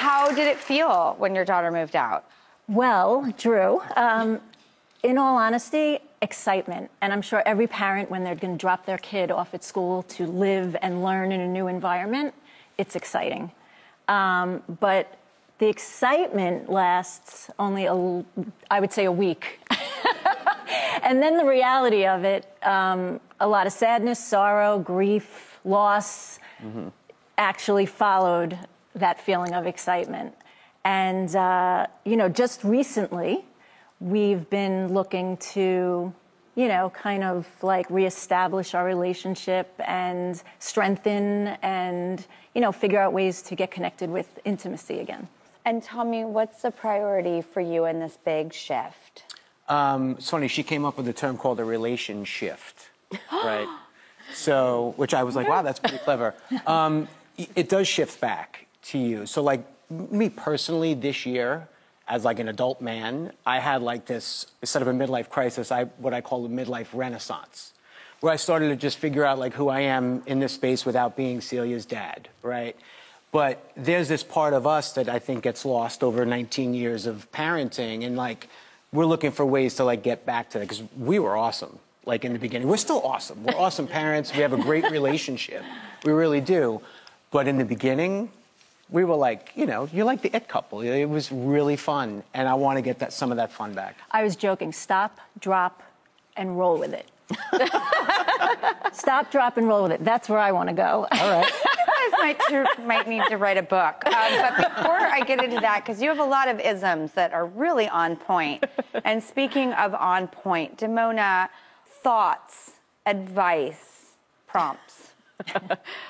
how did it feel when your daughter moved out? Well, Drew, in all honesty, excitement. And I'm sure every parent, when they're going to drop their kid off at school to live and learn in a new environment, it's exciting. But the excitement lasts only, I would say, a week. And then the reality of it, a lot of sadness, sorrow, grief, loss, actually followed that feeling of excitement. And, just recently, we've been looking to, kind of like reestablish our relationship and strengthen and, figure out ways to get connected with intimacy again. And tell me, what's the priority for you in this big shift? It's funny, she came up with a term called a relation shift, right? So, which I was like, wow, that's pretty clever. It does shift back to you. So, like, me personally, this year, as like an adult man, I had like this, instead of a midlife crisis, what I call a midlife renaissance, where I started to just figure out like who I am in this space without being Celia's dad, right? But there's this part of us that I think gets lost over 19 years of parenting, and like, we're looking for ways to like get back to that, because we were awesome, like in the beginning. We're still awesome. We're awesome parents. We have a great relationship. We really do. But in the beginning, we were like, you're like the it couple. It was really fun, and I want to get some of that fun back. I was joking. Stop, drop, and roll with it. Stop, drop, and roll with it. That's where I want to go. All right. You guys might need to write a book. But before I get into that, because you have a lot of isms that are really on point. And speaking of on point, Damona, thoughts, advice, prompts.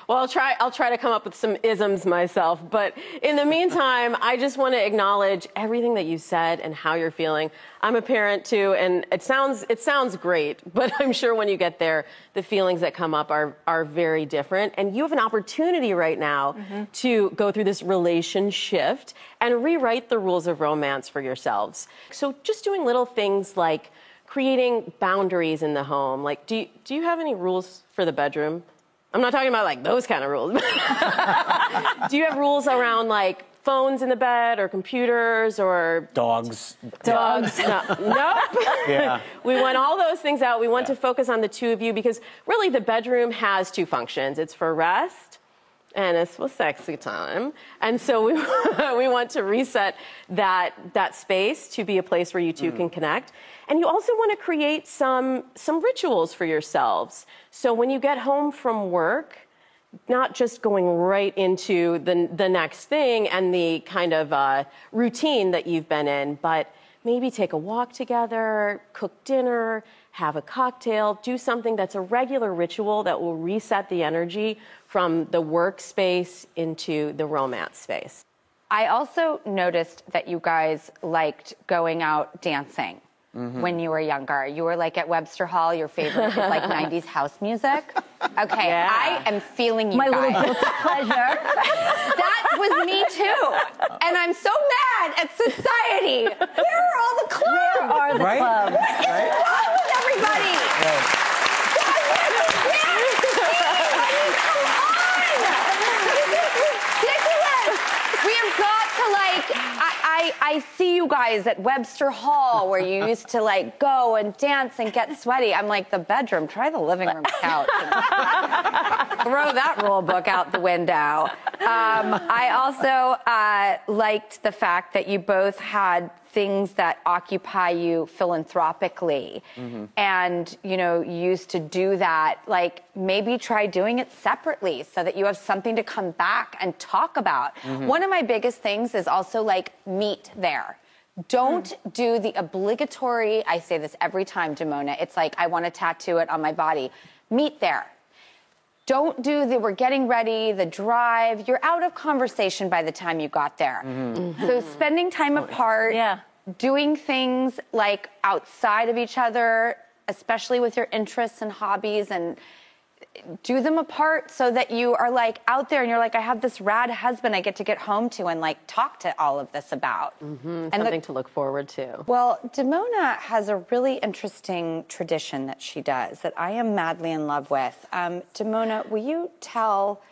Well, I'll try to come up with some isms myself. But in the meantime, I just want to acknowledge everything that you said and how you're feeling. I'm a parent too, and it sounds great, but I'm sure when you get there, the feelings that come up are very different. And you have an opportunity right now to go through this relation shift and rewrite the rules of romance for yourselves. So just doing little things like creating boundaries in the home. Like, do you have any rules for the bedroom? I'm not talking about like those kind of rules. Do you have rules around like phones in the bed or computers or dogs? Dogs. No. Nope. Yeah. We want all those things out. We want to focus on the two of you, because really the bedroom has two functions. It's for rest and it's for sexy time. And so we want to reset that space to be a place where you two can connect. And you also want to create some rituals for yourselves. So when you get home from work, not just going right into the next thing and the kind of routine that you've been in, but maybe take a walk together, cook dinner, have a cocktail, do something that's a regular ritual that will reset the energy from the workspace into the romance space. I also noticed that you guys liked going out dancing. When you were younger. You were like at Webster Hall, your favorite is like 90s house music. Okay, yeah. I am feeling you My guys. little guilty pleasure. That was me too. And I'm so mad at society. Where are all the clubs? Where are the clubs? What is wrong with everybody? Right. I see you guys at Webster Hall where you used to like go and dance and get sweaty. I'm like, the bedroom, try the living room couch. Throw that rule book out the window. I also liked the fact that you both had things that occupy you philanthropically. And, you used to do that. Like, maybe try doing it separately so that you have something to come back and talk about. One of my biggest things is also, like, meet there. Don't do the obligatory, I say this every time, Damona, it's like, I want to tattoo it on my body. Meet there. Don't do the we're getting ready, the drive. You're out of conversation by the time you got there. So spending time apart, doing things like outside of each other, especially with your interests and hobbies, and do them apart so that you are like out there and you're like, I have this rad husband I get to get home to and like talk to all of this about. And something to look forward to. Well, Damona has a really interesting tradition that she does that I am madly in love with. Damona, will you tell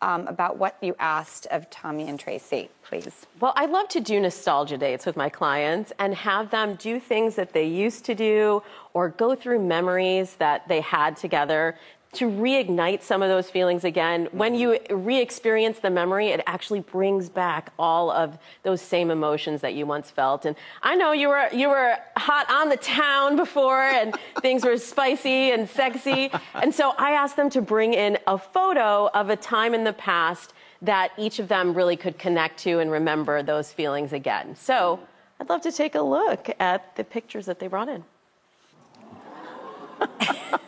about what you asked of Tommy and Tracy, please. Well, I love to do nostalgia dates with my clients and have them do things that they used to do or go through memories that they had together to reignite some of those feelings again. When you re-experience the memory, it actually brings back all of those same emotions that you once felt. And I know you were hot on the town before and things were spicy and sexy. And so I asked them to bring in a photo of a time in the past that each of them really could connect to and remember those feelings again. So I'd love to take a look at the pictures that they brought in.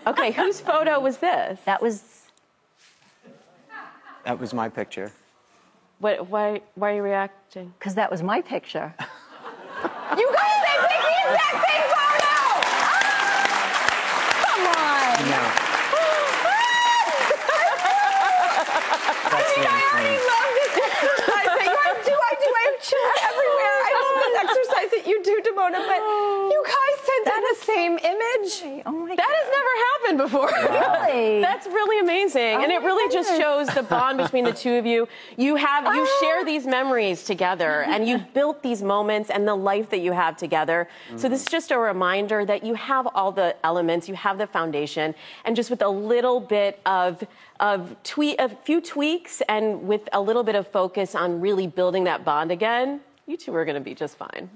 Okay, whose photo was this? That was my picture. Why are you reacting? because that was my picture. You guys, they picked the exact same photo! Come on! No. That's really I funny. love this exercise that you have. I have children everywhere. I love this exercise that you do, Damona, but you guys sent in the same image. Oh my That has never happened before. Really? That's really amazing. And it my really just goodness. shows the bond between the two of you. You share these memories together and you've built these moments and the life that you have together. So this is just a reminder that you have all the elements, you have the foundation, and just with a little bit of a few tweaks and with a little bit of focus on really building that bond again, you two are going to be just fine.